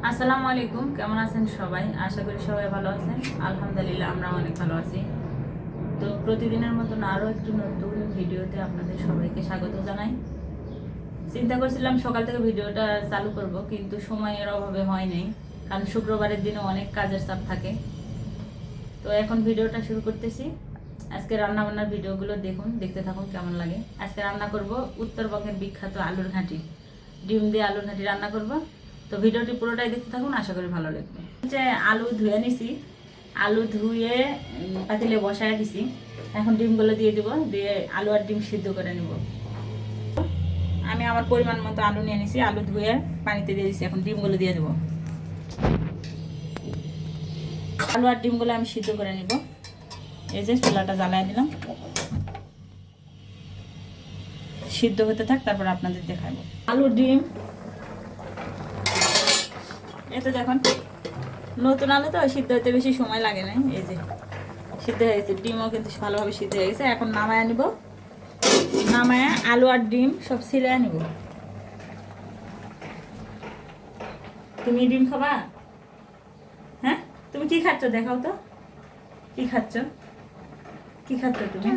আসসালামু আলাইকুম, কেমন আছেন সবাই? আশা করি সবাই ভালো আছেন। আলহামদুলিল্লাহ আমরা অনেক ভালো আছি। তো প্রতিদিনের মতন আরও একটি নতুন ভিডিওতে আপনাদের সবাইকে স্বাগত জানাই। চিন্তা করছিলাম সকাল থেকে ভিডিওটা চালু করব, কিন্তু সময়ের অভাবে হয় নাই, কারণ শুক্রবারের দিনে অনেক কাজের চাপ থাকে। তো এখন ভিডিওটা শুরু করতেছি। আজকে রান্নাবান্নার ভিডিওগুলো দেখতে থাকুন কেমন লাগে। আজকে রান্না করব উত্তরবঙ্গের বিখ্যাত আলুর ঘাঁটি, ডিম দিয়ে আলুর ঘাঁটি রান্না করব। তো ভিডিওটি পুরোটাই দেখতে থাকুন, আশা করি ভালো লাগবে। হচ্ছে আলু ধুয়ে নিছি, আলু ধুয়ে পাতিলে বসায় দিছি। এখন ডিমগুলো দিয়ে দিব, দিয়ে আলু আর ডিম সিদ্ধ করে নেব। আমি আমার পরিমাণ মতো আলু নিয়ে নিছি, আলু ধুয়ে পানিতে দিয়ে দিছি। এখন ডিমগুলো দিয়ে দেবো। আলু আর ডিমগুলো আমি সিদ্ধ করে নিব। এই যে চুলাটা জ্বালায় দিলাম, সিদ্ধ হতে থাক, তারপর আপনাদের দেখাবো। আলু ডিম এতে দেখুন, নতুন আলু তো সিদ্ধ হতে বেশি সময় লাগে না। এই যে সিদ্ধ হয়ে গেছে, ডিমও কিন্তু ভালোভাবে সিদ্ধ হয়ে গেছে। এখন নামায় নিব, নামায় আলু আর ডিম সব ছিলিয়ে নিব। তুমি ডিম খাবা? হ্যাঁ, তুমি কি খাচ্ছ দেখাও তো, কি খাচ্ছ? কি খাচ্ছ তুমি?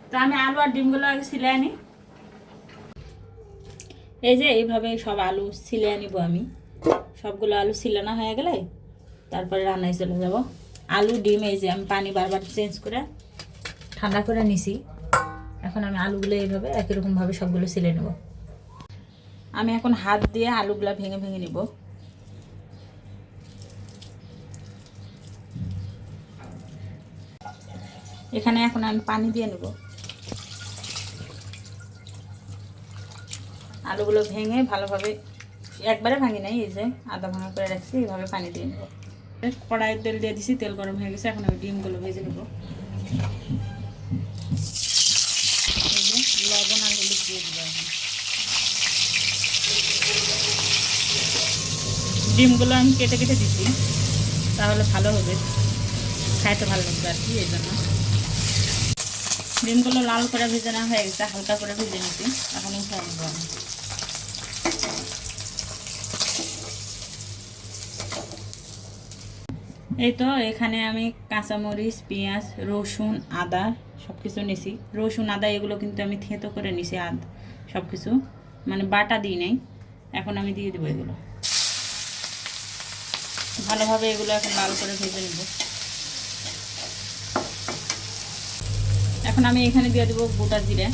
তো আমি আলু আর ডিমগুলো আগে ছিলিয়ে নিই। এই যে এইভাবে সব আলু ছিলিয়ে নিব আমি। সবগুলো আলু ছিলানো হয়ে গেলে তারপরে রান্নায় চলে যাব। আলু ডিম এই যে আমি পানি বারবার চেঞ্জ করে ঠান্ডা করে নিছি। এখন আমি আলুগুলো এইভাবে একই রকমভাবে সবগুলো ছিলে নেব। আমি এখন হাত দিয়ে আলুগুলো ভেঙে ভেঙে নিব। এখানে এখন আমি পানি দিয়ে নেব। আলুগুলো ভেঙে ভালোভাবে, একবারে ভাঙি নাই, এই যে আধা ভাঙা করে রাখছি, এইভাবে পানি দিয়ে নেব। কড়াইয়ের তেল দিয়ে দিছি, তেল গরম হয়ে গেছে। এখন আমি ডিমগুলো ভেজে নেব। লবণ আর হলুদ দিয়ে দেবো। এখন ডিমগুলো আমি কেটে কেটে দিচ্ছি, তাহলে ভালো হবে, খাইতে ভালো লাগবে আর কি, এই জন্য। ডিমগুলো লাল করে ভেজে নেওয়া হয়ে গেছে, হালকা করে ভেজে নিচ্ছি। এখন উঠে নেবো আমি। এই তো এখানে আমি কাঁচামরিচ, পেঁয়াজ, রসুন, আদা সব কিছু নিছি। রসুন আদা এগুলো কিন্তু আমি থেঁতো করে নিছি, সব কিছু মানে বাটা দিই নাই। এখন আমি দিয়ে দেবো এগুলো ভালোভাবে। এগুলো এখন লাল করে ভেজে নেব। এখন আমি এখানে দিয়ে দেবো গোটা জিরে,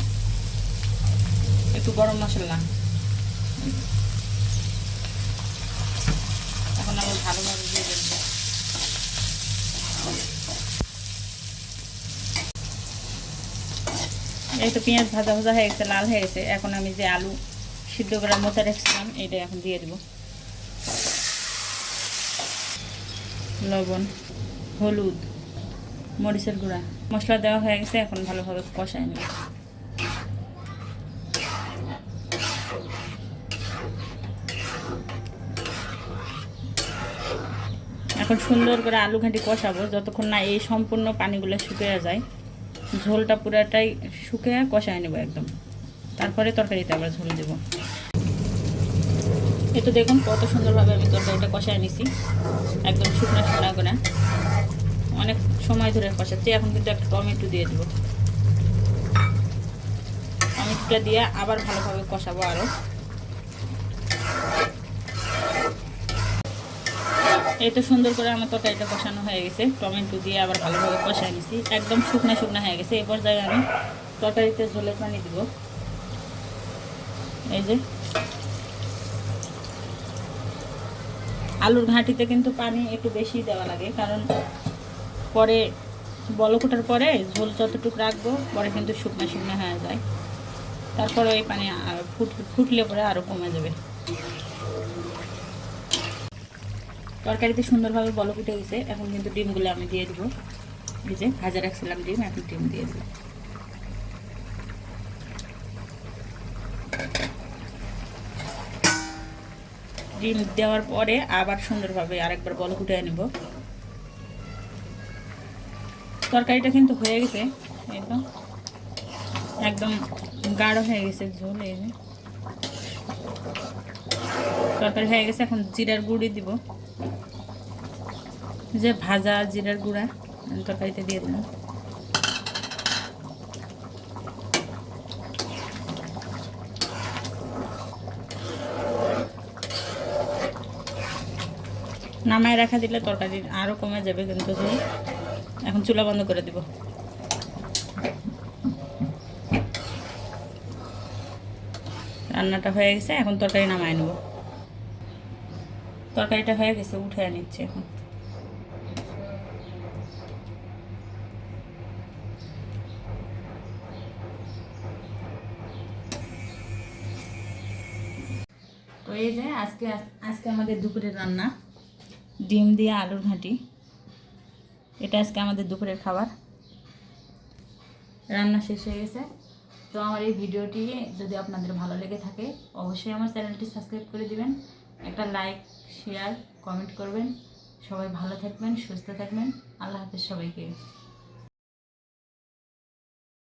একটু গরম মশলা। এখন আমি ভালোভাবে ভেজে নেব। এই তো পেঁয়াজ ভাজা ভাজা হয়ে গেছে, লাল হয়ে গেছে। এখন আমি যে আলু সিদ্ধ করে মতো রেখেছিলাম এটা এখন দিয়ে দেব। লবণ, হলুদ, মরিচের গুঁড়া, মশলা দেওয়া হয়ে গেছে। এখন ভালোভাবে কষায় নেব। এখন সুন্দর করে আলু ঘাঁটি কষাবো যতক্ষণ না এই সম্পূর্ণ পানিগুলো শুকিয়ে যায়। ঝোলটা পুরাটাই শুকিয়ে কষায় নেব একদম, তারপরে তরকারিতে আবার ঝোল দেব। এই তো দেখুন কত সুন্দরভাবে আমি তরকারিটা কষায় নিছি, একদম শুকনো শুকনো করে, অনেক সময় ধরে কষাচ্ছি। এখন কিন্তু একটা টমেটো দিয়ে দেবো। টমেটোটা দিয়ে আবার ভালোভাবে কষাবো আরও। এই তো সুন্দর করে আমার তরকারিটা কষানো হয়ে গেছে, টমেটো দিয়ে আবার ভালোভাবে কষায় নিছি, একদম শুকনো শুকনো হয়ে গেছে। এই পর্যায়ে আমি তরকারিতে ঝোলের পানি দিব। এই যে আলুর ঘাঁটিতে কিন্তু পানি একটু বেশি দেওয়া লাগে, কারণ পরে বলক ওঠার পরে ঝোল যতটুকু রাখবো পরে কিন্তু শুকনো শুকনো হয়ে যায়। তারপরে ওই পানি ফুটলে পরে আরও কমে যাবে। তরকারিতে সুন্দরভাবে বলক উঠে গেছে। এখন কিন্তু ডিমগুলো আমি দিয়ে দেবো। এই যে ভাজা রাখছিলাম ডিম, এখন ডিম দিয়ে দেবো। ডিম দেওয়ার পরে আবার সুন্দরভাবে আরেকবার বলক উঠে নেব। তরকারিটা কিন্তু হয়ে গেছে, একদম গাঢ় হয়ে গেছে ঝোল। এই যে তরকারি হয়ে গেছে, এখন জিরার গুঁড়ি দিব, যে ভাজা জিরার গুঁড়া তরকারিতে দিয়ে দিলাম। নামায় রাখা দিলে তরকারি আরও কমে যাবে কিন্তু ঝোল। এখন চুলা বন্ধ করে দিব। রান্নাটা হয়ে গেছে, এখন তরকারি নামায় নেব। তরকারিটা হয়ে গেছে, উঠে নিচ্ছে এখন। তো এই যে আজকে আজকে আমাদের দুপুরের রান্না, ডিম দিয়ে আলুর ঘাঁটি। এটা আজকে আমাদের দুপুরের খাবার। রান্না শেষ হয়ে গেছে। তো আমার এই ভিডিওটি যদি আপনাদের ভালো লেগে থাকে অবশ্যই আমার চ্যানেলটি সাবস্ক্রাইব করে দিবেন, একটা লাইক শেয়ার কমেন্ট করবেন। সবাই ভালো থাকবেন, সুস্থ থাকবেন। আল্লাহ হাফেজ সবাইকে।